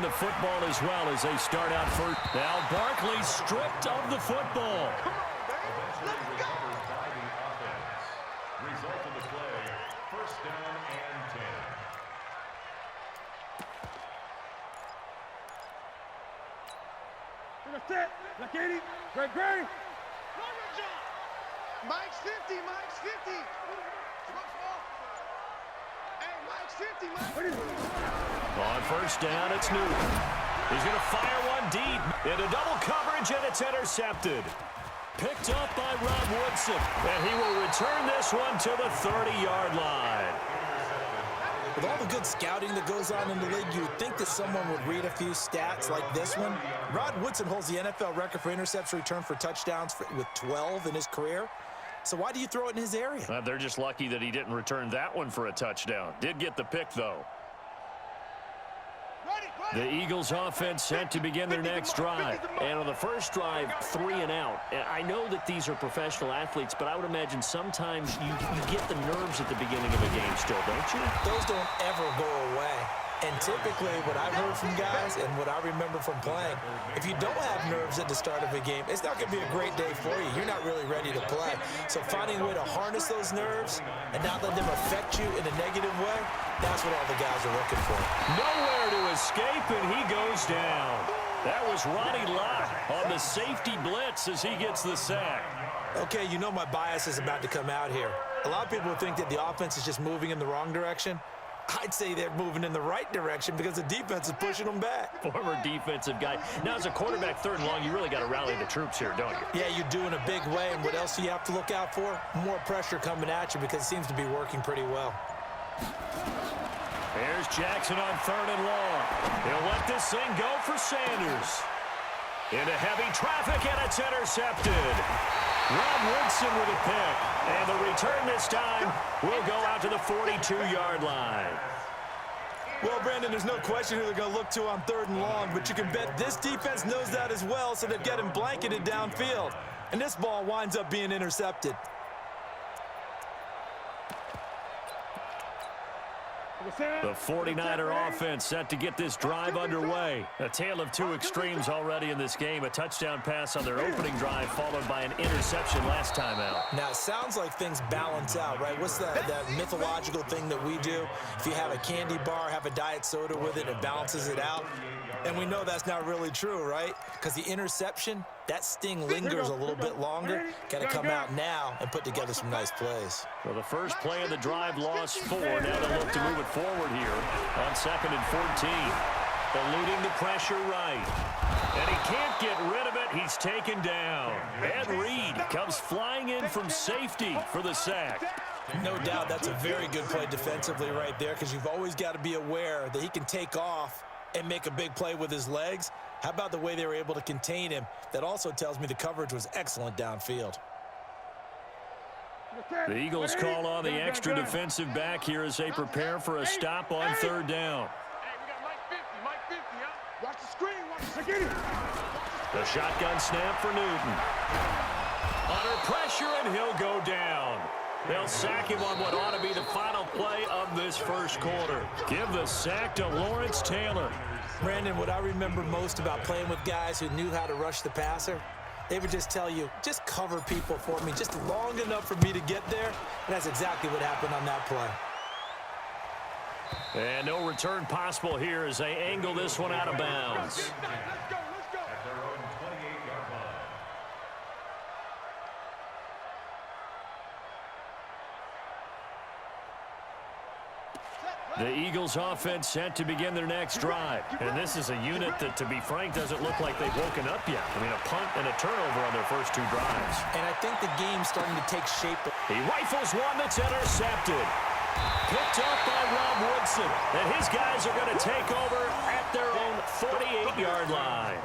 the football as well as they start out first. Now Barkley stripped of the football. Result of the play, first down and 10. Like 80. Great. Mike's 50. Hey, Mike's 50, Mike. On first down, it's Newton. He's going to fire one deep into double coverage, and it's intercepted. Picked up by Rob Woodson, and he will return this one to the 30-yard line. With all the good scouting that goes on in the league, you would think that someone would read a few stats like this one. Rod Woodson holds the NFL record for interception return for touchdowns with 12 in his career. So why do you throw it in his area? They're just lucky that he didn't return that one for a touchdown. Did get the pick, though. The Eagles offense set to begin their next drive. And on the first drive, 3 and out. And I know that these are professional athletes, but I would imagine sometimes you get the nerves at the beginning of a game still, don't you? Those don't ever go away. And typically what I've heard from guys and what I remember from playing, if you don't have nerves at the start of a game, it's not going to be a great day for you. You're not really ready to play. So finding a way to harness those nerves and not let them affect you in a negative way, that's what all the guys are looking for. Nowhere to escape, and he goes down. That was Ronnie Lott on the safety blitz as he gets the sack. Okay, you know my bias is about to come out here. A lot of people think that the offense is just moving in the wrong direction. I'd say they're moving in the right direction because the defense is pushing them back. Former defensive guy. Now, as a quarterback, 3rd and long, you really got to rally the troops here, don't you? Yeah, you do in a big way. And what else do you have to look out for? More pressure coming at you because it seems to be working pretty well. Here's Jackson on 3rd and long. He'll let this thing go for Sanders. Into heavy traffic, and it's intercepted. Rob Woodson with a pick. And the return this time will go out to the 42-yard line. Well, Brandon, there's no question who they're going to look to on 3rd and long, but you can bet this defense knows that as well, so they've got him blanketed downfield. And this ball winds up being intercepted. The 49er offense set to get this drive underway. A tale of two extremes already in this game. A touchdown pass on their opening drive followed by an interception last time out. Now, it sounds like things balance out, right? What's that mythological thing that we do? If you have a candy bar, have a diet soda with it, it balances it out. And we know that's not really true, right? Because the interception, that sting lingers a little bit longer. Got to come out now and put together some nice plays. Well, the first play of the drive lost 4. Now they look to move it forward here on 2nd and 14. Eluding the pressure right. And he can't get rid of it. He's taken down. Ed Reed comes flying in from safety for the sack. No doubt that's a very good play defensively right there because you've always got to be aware that he can take off and make a big play with his legs. How about the way they were able to contain him? That also tells me the coverage was excellent downfield. The Eagles call on the extra defensive back here as they prepare for a stop on 3rd down. Hey, we got Mike 50, huh? Watch the screen, watch the security. The shotgun snap for Newton. Under pressure, and he'll go down. They'll sack him on what ought to be the final play of this first quarter. Give the sack to Lawrence Taylor. Brandon, what I remember most about playing with guys who knew how to rush the passer, they would just tell you, just cover people for me, just long enough for me to get there. And that's exactly what happened on that play. And no return possible here as they angle this one out of bounds. Let's go. At their own 28-yard line. The Eagles offense set to begin their next drive. And this is a unit that, to be frank, doesn't look like they've woken up yet. I mean, a punt and a turnover on their first 2 drives. And I think the game's starting to take shape. He rifles one that's intercepted. Picked up by Rob Woodson. And his guys are going to take over at their own 48-yard line.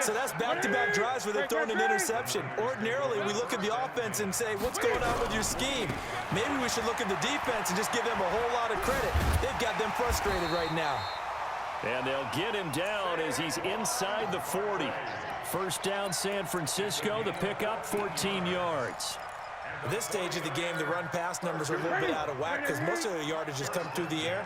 So that's back-to-back drives where they're throwing an interception. Ordinarily, we look at the offense and say, what's going on with your scheme? Maybe we should look at the defense and just give them a whole lot of credit. They've got them frustrated right now. And they'll get him down as he's inside the 40. First down, San Francisco. The pickup, 14 yards. At this stage of the game, the run-pass numbers are a little bit out of whack because most of the yardage has come through the air.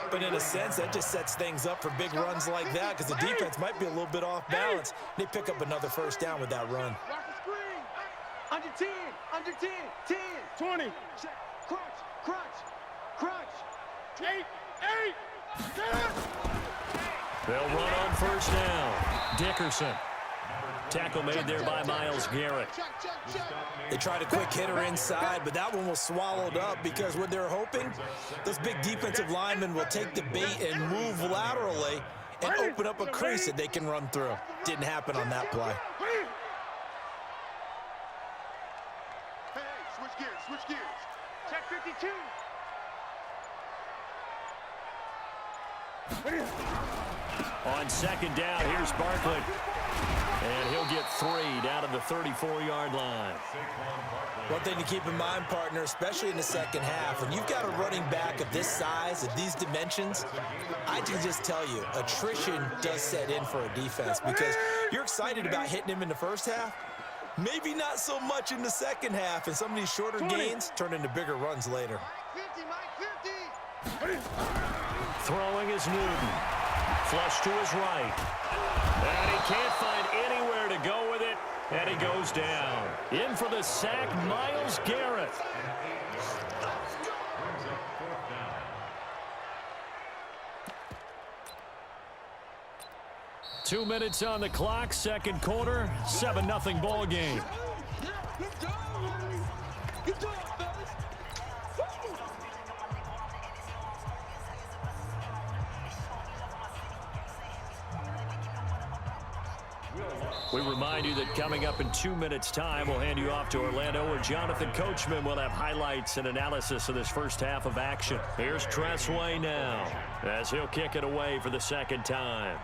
But in a sense, that just sets things up for big runs like that because the defense might be a little bit off balance. They pick up another first down with that run. Watch the screen. Under 10, under 10, 10, 20. Check. Crunch, crunch, crunch. 8, 8, 10. They'll run on first down. Dickerson. Tackle made there by Myles Garrett. They tried a quick hitter inside, but that one was swallowed up because what they're hoping, those big defensive linemen will take the bait and move laterally and open up a crease that they can run through. Didn't happen on that play. Hey, switch gears, switch gears. Check 52. On second down, here's Barkley. And he'll get 3 down to the 34-yard line. One thing to keep in mind, partner, especially in the second half, when you've got a running back of this size, of these dimensions, I can just tell you, attrition does set in for a defense because you're excited about hitting him in the first half, maybe not so much in the second half, and some of these shorter gains turn into bigger runs later. Mike 50, Mike 50. Throwing is Newton. Flush to his right. And he can't find anywhere to go with it, and he goes down. In for the sack, Myles Garrett. Two minutes on the clock, second quarter, 7-0 ball game. We remind you that coming up in 2 minutes' time, we'll hand you off to Orlando, where Jonathan Coachman will have highlights and analysis of this first half of action. Here's Tressway now, as he'll kick it away for the second time.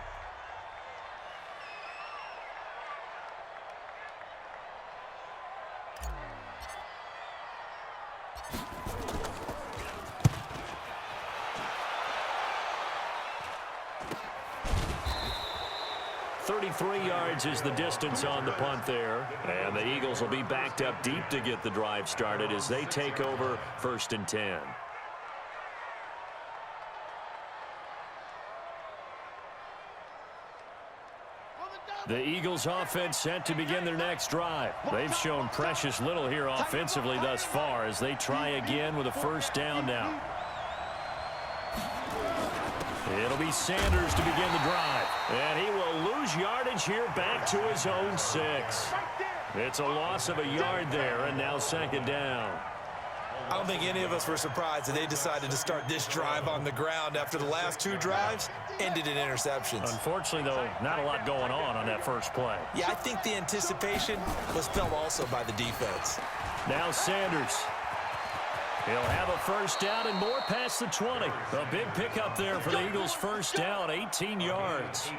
Yards is the distance on the punt there. And the Eagles will be backed up deep to get the drive started as they take over 1st and 10. The Eagles offense set to begin their next drive. They've shown precious little here offensively thus far as they try again with a first down now. It'll be Sanders to begin the drive. And he will lose yardage here back to his own 6. It's a loss of a yard there, and now second down. I don't think any of us were surprised that they decided to start this drive on the ground after the last 2 drives ended in interceptions. Unfortunately, though, not a lot going on that first play. Yeah, I think the anticipation was felt also by the defense. Now Sanders. He'll have a first down and more past the 20. A big pickup there for the Eagles' first down, 18 yards.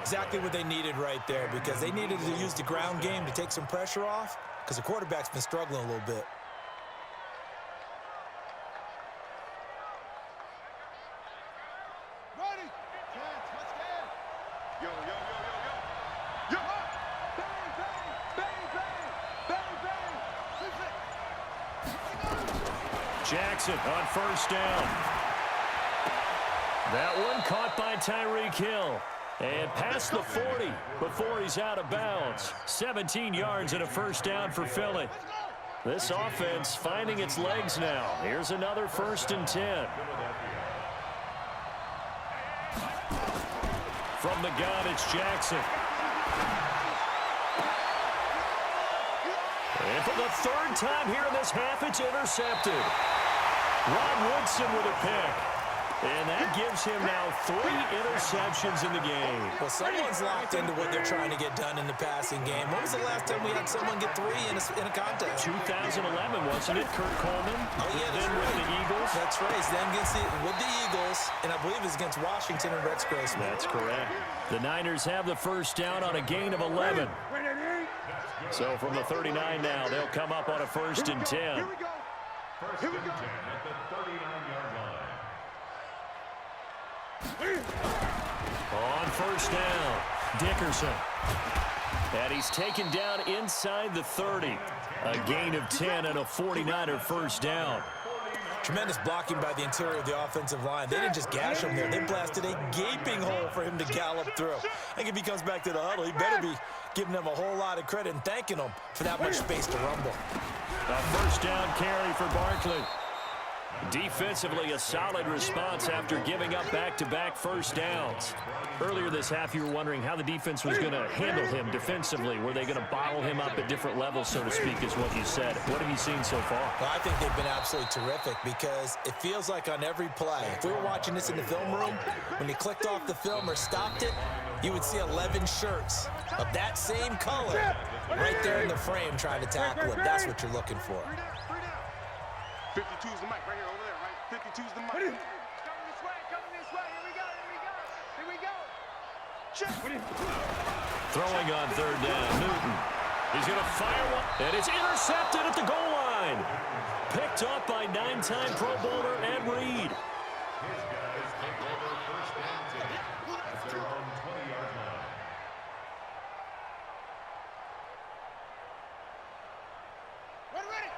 Exactly what they needed right there because they needed to use the ground game to take some pressure off because the quarterback's been struggling a little bit. Ready? Let's get. Yo, yo, yo, yo, yo. Yo. Bang, bang, bang, bang, bang, bang. Jackson on first down. That one caught by Tyreek Hill. And past the 40 before he's out of bounds. 17 yards and a first down for Philly. This offense finding its legs now. Here's another 1st and 10. From the gun, it's Jackson. And for the 3rd time here in this half, it's intercepted. Rod Woodson with a pick. And that gives him now 3 interceptions in the game. Well, someone's locked into what they're trying to get done in the passing game. When was the last time we had someone get 3 in a contest? 2011, wasn't it? Kurt Coleman. Oh, yeah, that's then right. with the Eagles. That's right. Then with the Eagles, and I believe it's against Washington and Rex Grossman. That's correct. The Niners have the first down on a gain of 11. So from the 39 now, they'll come up on a 1st and 10. Here we go. First and 10 at the 39-yard line. On first down, Dickerson. And he's taken down inside the 30. A gain of 10 and a 49er first down. Tremendous blocking by the interior of the offensive line. They didn't just gash him there. They blasted a gaping hole for him to gallop through. I think if he comes back to the huddle, he better be giving them a whole lot of credit and thanking them for that much space to rumble. A first down carry for Barkley. Defensively, a solid response after giving up back-to-back first downs. Earlier this half, you were wondering how the defense was going to handle him defensively. Were they going to bottle him up at different levels, so to speak, is what you said. What have you seen so far? Well, I think they've been absolutely terrific because it feels like on every play, if we were watching this in the film room, when you clicked off the film or stopped it, you would see 11 shirts of that same color right there in the frame trying to tackle it. That's what you're looking for. 52's the mic right here, over there, right? 52's the mic. Coming this way, here we go, here we go. Check. Throwing on third down, Newton. He's going to fire one, and it's intercepted at the goal line. Picked up by 9-time Pro Bowler Ed Reed. His guys take over first and 10 at their own 20-yard line.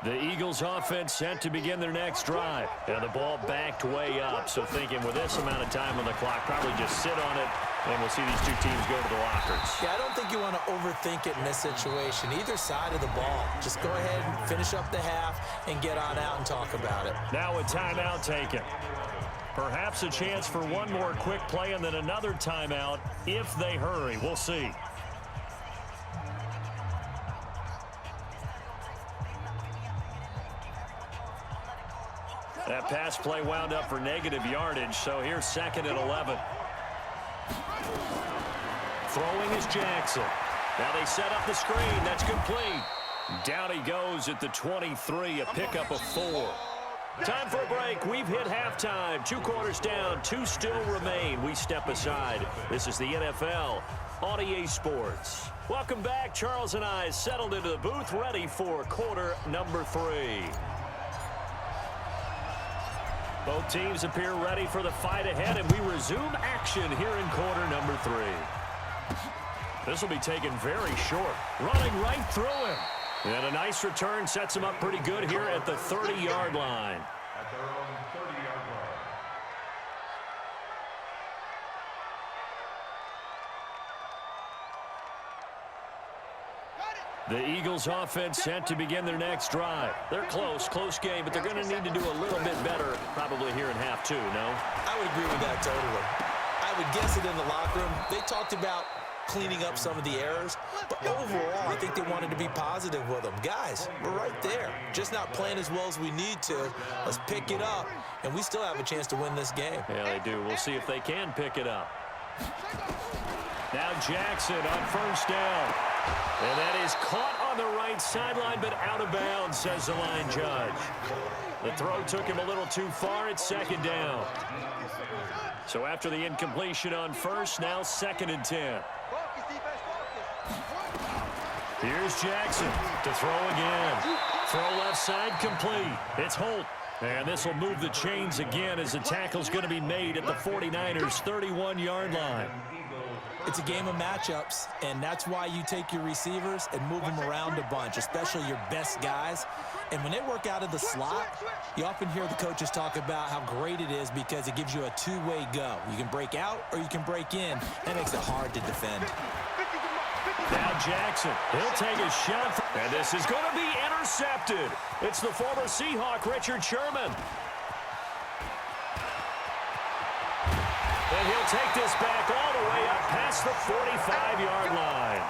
The Eagles offense set to begin their next drive. And the ball backed way up. So thinking with this amount of time on the clock, probably just sit on it, and we'll see these two teams go to the lockers. Yeah, I don't think you want to overthink it in this situation. Either side of the ball. Just go ahead and finish up the half and get on out and talk about it. Now a timeout taken. Perhaps a chance for one more quick play and then another timeout if they hurry. We'll see. That pass play wound up for negative yardage, so here's 2nd and 11. Throwing is Jackson. Now they set up the screen. That's complete. Down he goes at the 23, a pickup of 4. Time for a break. We've hit halftime. 2 quarters down, 2 still remain. We step aside. This is the NFL on EA Sports. Welcome back. Charles and I settled into the booth, ready for quarter number 3. Both teams appear ready for the fight ahead, and we resume action here in quarter number 3. This will be taken very short. Running right through him. And a nice return sets him up pretty good here at the 30-yard line. At their own 30-yard line. The Eagles offense set to begin their next drive. They're close game, but they're going to need to do a little bit better probably here in half 2, no? I would agree with that totally. I would guess it in the locker room. They talked about cleaning up some of the errors, but overall, I think they wanted to be positive with them. Guys, we're right there. Just not playing as well as we need to. Let's pick it up, and we still have a chance to win this game. Yeah, they do. We'll see if they can pick it up. Now Jackson on first down. And that is caught on the right sideline, but out of bounds, says the line judge. The throw took him a little too far. It's 2nd down. So after the incompletion on first, now 2nd and 10. Here's Jackson to throw again. Throw left side complete. It's Holt. And this will move the chains again as the tackle's going to be made at the 49ers' 31-yard line. It's a game of matchups, and that's why you take your receivers and move them around a bunch, especially your best guys. And when they work out of the slot, you often hear the coaches talk about how great it is because it gives you a two-way go. You can break out or you can break in. That makes it hard to defend. Now Jackson, he'll take a shot. And this is going to be intercepted. It's the former Seahawk, Richard Sherman. And he'll take this back all the way up past the 45-yard line.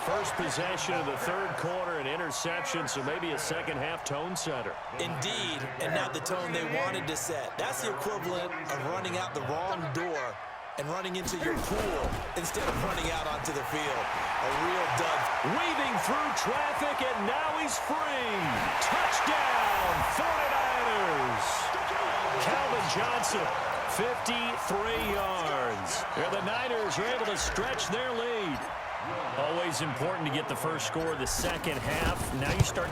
First possession of the 3rd quarter, an interception, so maybe a second-half tone setter. Indeed, and not the tone they wanted to set. That's the equivalent of running out the wrong door and running into your pool instead of running out onto the field. A real dud. Weaving through traffic, and now he's free. Touchdown, 49ers. Calvin Johnson, 53 yards. And the Niners are able to stretch their lead. Always important to get the first score of the second half. Now you start